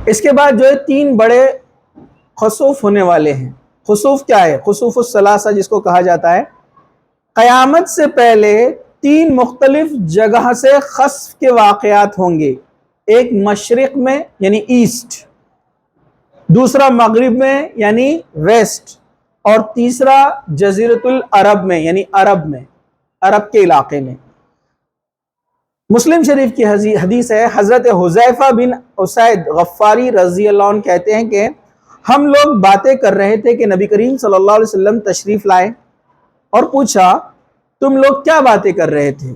اس کے بعد جو ہے 3 بڑے خسوف ہونے والے ہیں۔ خسوف کیا ہے؟ خسوف الثلاثہ جس کو کہا جاتا ہے۔ قیامت سے پہلے 3 مختلف جگہ سے خسف کے واقعات ہوں گے۔ ایک مشرق میں یعنی ایسٹ، دوسرا مغرب میں یعنی ویسٹ، اور تیسرا جزیرۃ العرب میں یعنی عرب کے علاقے میں۔ مسلم شریف کی حدیث ہے، حضرت حذیفہ بن اسید غفاری رضی اللہ عنہ کہتے ہیں کہ ہم لوگ باتیں کر رہے تھے کہ نبی کریم صلی اللہ علیہ وسلم تشریف لائے اور پوچھا تم لوگ کیا باتیں کر رہے تھے؟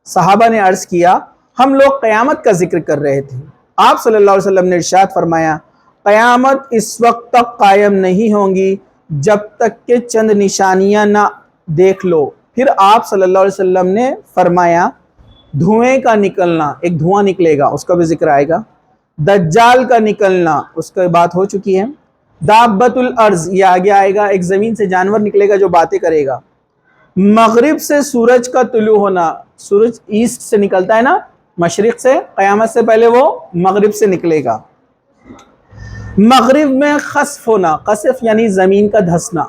صحابہ نے عرض کیا ہم لوگ قیامت کا ذکر کر رہے تھے۔ آپ صلی اللہ علیہ وسلم نے ارشاد فرمایا قیامت اس وقت تک قائم نہیں ہوں گی جب تک کہ چند نشانیاں نہ دیکھ لو۔ پھر آپ صلی اللہ علیہ وسلم نے فرمایا دھوئیں کا نکلنا، ایک دھواں نکلے گا، اس کا بھی ذکر آئے گا۔ دجال کا نکلنا، اس کا بات ہو چکی ہے۔ دابت الارض، یہ آگے آئے گا، ایک زمین سے جانور نکلے گا جو باتیں کرے گا۔ مغرب سے سورج کا طلوع ہونا، سورج ایسٹ سے نکلتا ہے نا، مشرق سے، قیامت سے پہلے وہ مغرب سے نکلے گا۔ مغرب میں خسف ہونا، خسف یعنی زمین کا دھسنا،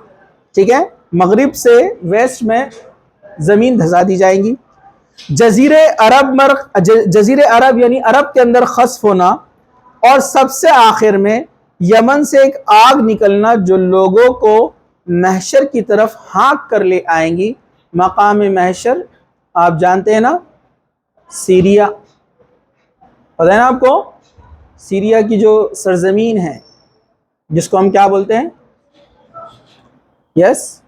ٹھیک ہے، مغرب سے ویسٹ میں زمین دھسا دی جائیں گی۔ جزیرے عرب یعنی عرب کے اندر خسف ہونا، اور سب سے آخر میں یمن سے ایک آگ نکلنا جو لوگوں کو محشر کی طرف ہانک کر لے آئیں گی۔ مقام محشر آپ جانتے ہیں نا، سیریا، پتہ ہے نا آپ کو، سیریا کی جو سرزمین ہے جس کو ہم کیا بولتے ہیں؟ یس،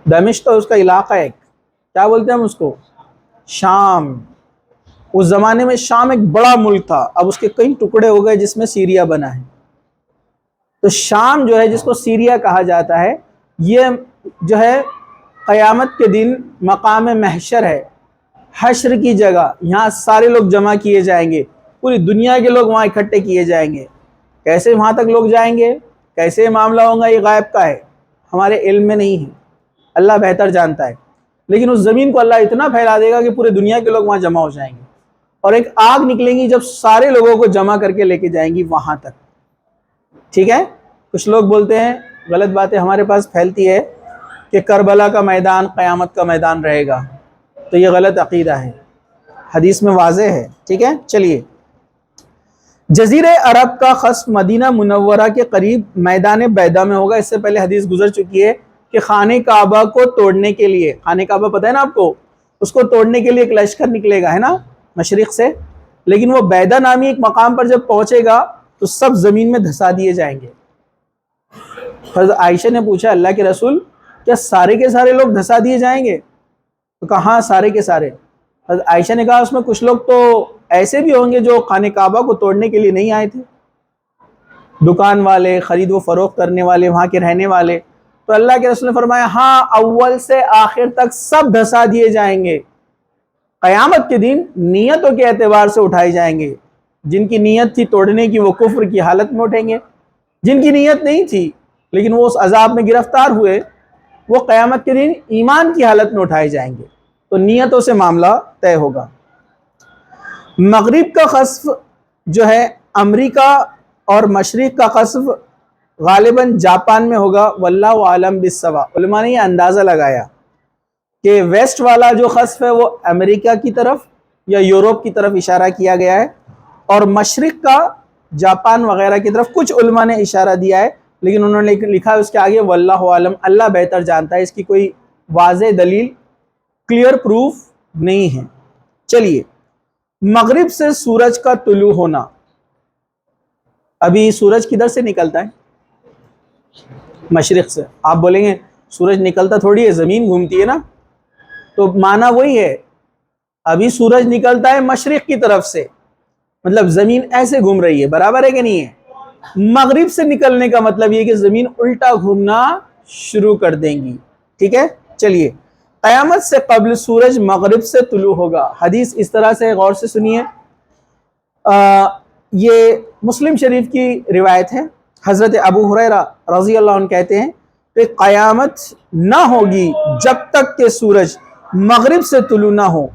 دمشق، اس کا علاقہ ہے، کیا بولتے ہیں ہم اس کو؟ شام۔ اس زمانے میں شام ایک بڑا ملک تھا، اب اس کے کئی ٹکڑے ہو گئے جس میں سیریا بنا ہے۔ تو شام جو ہے جس کو سیریا کہا جاتا ہے، یہ جو ہے قیامت کے دن مقام محشر ہے، حشر کی جگہ، یہاں سارے لوگ جمع کیے جائیں گے، پوری دنیا کے لوگ وہاں اکٹھے کیے جائیں گے۔ کیسے وہاں تک لوگ جائیں گے، کیسے معاملہ ہوگا، یہ غائب کا ہے، ہمارے علم میں نہیں ہے، اللہ بہتر جانتا ہے۔ لیکن اس زمین کو اللہ اتنا پھیلا دے گا کہ پورے دنیا کے لوگ وہاں جمع ہو جائیں گے، اور ایک آگ نکلیں گی جب سارے لوگوں کو جمع کر کے لے کے جائیں گی وہاں تک، ٹھیک ہے۔ کچھ لوگ بولتے ہیں، غلط باتیں ہمارے پاس پھیلتی ہے کہ کربلا کا میدان قیامت کا میدان رہے گا، تو یہ غلط عقیدہ ہے، حدیث میں واضح ہے، ٹھیک ہے۔ چلیے، جزیرہ عرب کا خسف مدینہ منورہ کے قریب میدان بیضا میں ہوگا۔ اس سے پہلے حدیث گزر چکی ہے کہ خانہ کعبہ کو توڑنے کے لیے، خانہ کعبہ پتہ ہے نا آپ کو، اس کو توڑنے کے لیے ایک لشکر نکلے گا، ہے نا، مشرق سے، لیکن وہ بیضا نامی ایک مقام پر جب پہنچے گا تو سب زمین میں دھسا دیے جائیں گے۔ حضرت عائشہ نے پوچھا اللہ کے رسول کیا سارے کے سارے لوگ دھسا دیے جائیں گے؟ تو کہا ہاں سارے کے سارے۔ حضرت عائشہ نے کہا اس میں کچھ لوگ تو ایسے بھی ہوں گے جو خانہ کعبہ کو توڑنے کے لیے نہیں آئے تھے، دکان والے، خرید و فروخت کرنے والے، وہاں کے رہنے والے۔ تو اللہ کے رسول نے فرمایا ہاں اول سے آخر تک سب دھسا دیے جائیں گے، قیامت کے دن نیتوں کے اعتبار سے اٹھائے جائیں گے۔ جن کی نیت تھی توڑنے کی وہ کفر کی حالت میں اٹھیں گے، جن کی نیت نہیں تھی لیکن وہ اس عذاب میں گرفتار ہوئے وہ قیامت کے دن ایمان کی حالت میں اٹھائے جائیں گے۔ تو نیتوں سے معاملہ طے ہوگا۔ مغرب کا خسف جو ہے امریکہ اور مشرق کا خسف غالباً جاپان میں ہوگا، واللہ عالم بالصواب۔ علماء نے یہ اندازہ لگایا کہ ویسٹ والا جو خسف ہے وہ امریکہ کی طرف یا یورپ کی طرف اشارہ کیا گیا ہے، اور مشرق کا جاپان وغیرہ کی طرف کچھ علماء نے اشارہ دیا ہے، لیکن انہوں نے لکھا ہے اس کے آگے واللہ عالم، اللہ بہتر جانتا ہے، اس کی کوئی واضح دلیل، کلیئر پروف نہیں ہے۔ چلیے، مغرب سے سورج کا طلوع ہونا، ابھی سورج کدھر سے نکلتا ہے؟ مشرق سے۔ آپ بولیں گے سورج نکلتا تھوڑی ہے، زمین گھومتی ہے نا، تو معنی وہی ہے، ابھی سورج نکلتا ہے مشرق کی طرف سے، مطلب زمین ایسے گھوم رہی ہے، برابر ہے کہ نہیں ہے؟ مغرب سے نکلنے کا مطلب یہ کہ زمین الٹا گھومنا شروع کر دیں گی، ٹھیک ہے۔ چلیے، قیامت سے قبل سورج مغرب سے طلوع ہوگا، حدیث اس طرح سے، غور سے سنیے، یہ مسلم شریف کی روایت ہے۔ حضرت ابو ہریرہ رضی اللہ عنہ کہتے ہیں کہ قیامت نہ ہوگی جب تک کہ سورج مغرب سے طلوع نہ ہو۔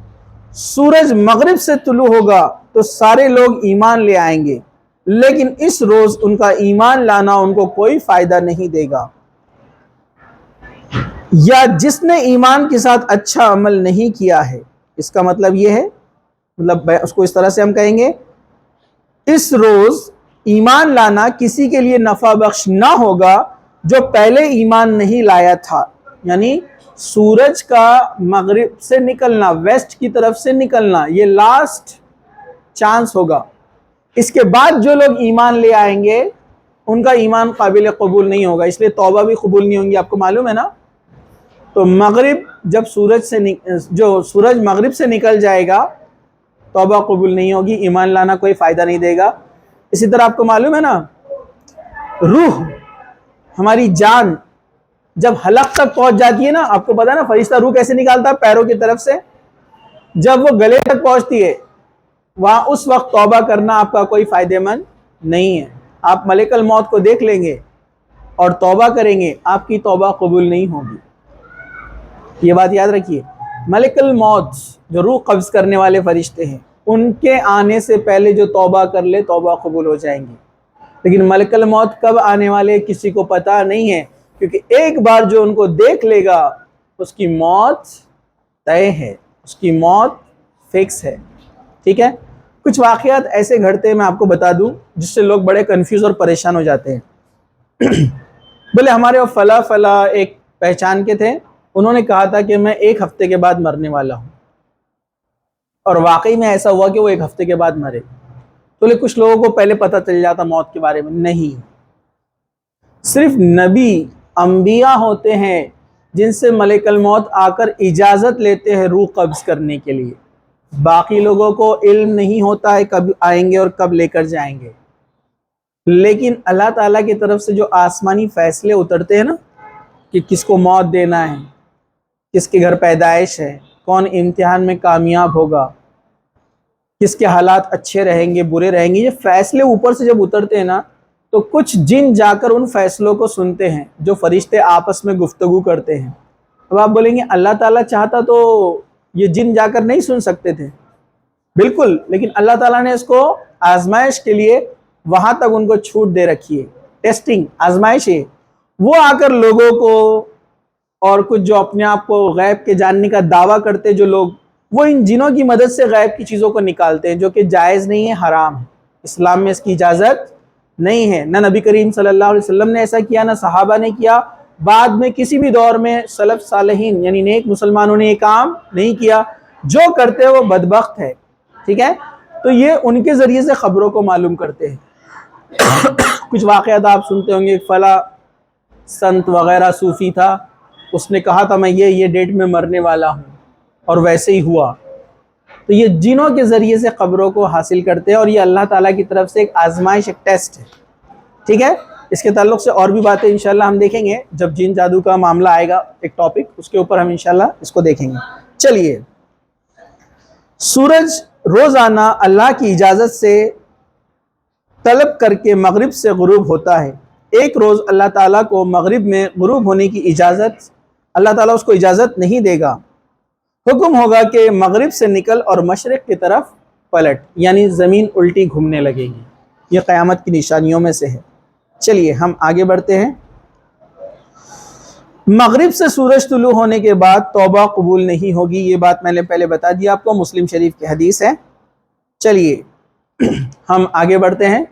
سورج مغرب سے طلوع ہوگا تو سارے لوگ ایمان لے آئیں گے، لیکن اس روز ان کا ایمان لانا ان کو کوئی فائدہ نہیں دے گا۔ یا جس نے ایمان کے ساتھ اچھا عمل نہیں کیا ہے، اس کا مطلب یہ ہے، مطلب اس کو اس طرح سے ہم کہیں گے، اس روز ایمان لانا کسی کے لیے نفع بخش نہ ہوگا جو پہلے ایمان نہیں لایا تھا۔ یعنی سورج کا مغرب سے نکلنا، ویسٹ کی طرف سے نکلنا، یہ لاسٹ چانس ہوگا۔ اس کے بعد جو لوگ ایمان لے آئیں گے ان کا ایمان قابل قبول نہیں ہوگا، اس لیے توبہ بھی قبول نہیں ہوں گی، آپ کو معلوم ہے نا۔ تو مغرب جب سورج مغرب سے نکل جائے گا توبہ قبول نہیں ہوگی، ایمان لانا کوئی فائدہ نہیں دے گا۔ اسی طرح آپ کو معلوم ہے نا، روح، ہماری جان جب حلق تک پہنچ جاتی ہے نا، آپ کو پتا ہے نا فرشتہ روح کیسے نکالتا ہے؟ پیروں کی طرف سے۔ جب وہ گلے تک پہنچتی ہے وہاں اس وقت توبہ کرنا آپ کا کوئی فائدہ مند نہیں ہے۔ آپ ملک الموت کو دیکھ لیں گے اور توبہ کریں گے، آپ کی توبہ قبول نہیں ہوگی۔ یہ بات یاد رکھیے، ملک الموت جو روح قبض کرنے والے فرشتے ہیں، ان کے آنے سے پہلے جو توبہ کر لے توبہ قبول ہو جائیں گی۔ لیکن ملک الموت کب آنے والے کسی کو پتہ نہیں ہے، کیونکہ ایک بار جو ان کو دیکھ لے گا اس کی موت طے ہے، اس کی موت فکس ہے۔ ٹھیک ہے، کچھ واقعات ایسے گھڑتے ہیں میں آپ کو بتا دوں جس سے لوگ بڑے کنفیوز اور پریشان ہو جاتے ہیں۔ بولے ہمارے وہ فلاں ایک پہچان کے تھے، انہوں نے کہا تھا کہ میں 1 ہفتے کے بعد مرنے والا ہوں، اور واقعی میں ایسا ہوا کہ وہ 1 ہفتے کے بعد مرے۔ تو کچھ لوگوں کو پہلے پتہ چل جاتا موت کے بارے میں، نہیں، صرف نبی انبیاء ہوتے ہیں جن سے ملک الموت آ کر اجازت لیتے ہیں روح قبض کرنے کے لیے۔ باقی لوگوں کو علم نہیں ہوتا ہے کب آئیں گے اور کب لے کر جائیں گے۔ لیکن اللہ تعالیٰ کی طرف سے جو آسمانی فیصلے اترتے ہیں نا کہ کس کو موت دینا ہے، کس کے گھر پیدائش ہے، کون امتحان میں کامیاب ہوگا، کس کے حالات اچھے رہیں گے برے رہیں گے، یہ فیصلے اوپر سے جب اترتے ہیں نا تو کچھ جن جا کر ان فیصلوں کو سنتے ہیں جو فرشتے آپس میں گفتگو کرتے ہیں۔ اب آپ بولیں گے اللہ تعالیٰ چاہتا تو یہ جن جا کر نہیں سن سکتے تھے؟ بالکل، لیکن اللہ تعالیٰ نے اس کو آزمائش کے لیے وہاں تک ان کو چھوٹ دے رکھی ہے، ٹیسٹنگ، آزمائش ہے۔ وہ آ کر لوگوں کو، اور کچھ جو اپنے آپ کو غیب کے جاننے کا دعویٰ کرتے جو لوگ، وہ ان جنوں کی مدد سے غیب کی چیزوں کو نکالتے ہیں جو کہ جائز نہیں ہے، حرام ہے، اسلام میں اس کی اجازت نہیں ہے۔ نہ نبی کریم صلی اللہ علیہ وسلم نے ایسا کیا، نہ صحابہ نے کیا، بعد میں کسی بھی دور میں سلف صالحین یعنی نیک مسلمانوں نے یہ کام نہیں کیا۔ جو کرتے ہیں وہ بدبخت ہے۔ ٹھیک ہے، تو یہ ان کے ذریعے سے خبروں کو معلوم کرتے ہیں۔ کچھ واقعات آپ سنتے ہوں گے، فلاں سنت وغیرہ صوفی تھا، اس نے کہا تھا میں یہ ڈیٹ میں مرنے والا ہوں، اور ویسے ہی ہوا۔ تو یہ جنوں کے ذریعے سے خبروں کو حاصل کرتے ہیں، اور یہ اللہ تعالیٰ کی طرف سے ایک آزمائش، ایک ٹیسٹ ہے۔ ٹھیک ہے، اس کے تعلق سے اور بھی باتیں انشاءاللہ ہم دیکھیں گے جب جن جادو کا معاملہ آئے گا، ایک ٹاپک، اس کے اوپر ہم انشاءاللہ اس کو دیکھیں گے۔ چلیے، سورج روزانہ اللہ کی اجازت سے طلب کر کے مغرب سے غروب ہوتا ہے۔ ایک روز اللہ تعالیٰ کو مغرب میں غروب ہونے کی اجازت، اللہ تعالیٰ اس کو اجازت نہیں دے گا۔ حکم ہوگا کہ مغرب سے نکل اور مشرق کی طرف پلٹ، یعنی زمین الٹی گھومنے لگے گی۔ یہ قیامت کی نشانیوں میں سے ہے۔ چلیے ہم آگے بڑھتے ہیں۔ مغرب سے سورج طلوع ہونے کے بعد توبہ قبول نہیں ہوگی، یہ بات میں نے پہلے بتا دی آپ کو، مسلم شریف کی حدیث ہے۔ چلیے ہم آگے بڑھتے ہیں۔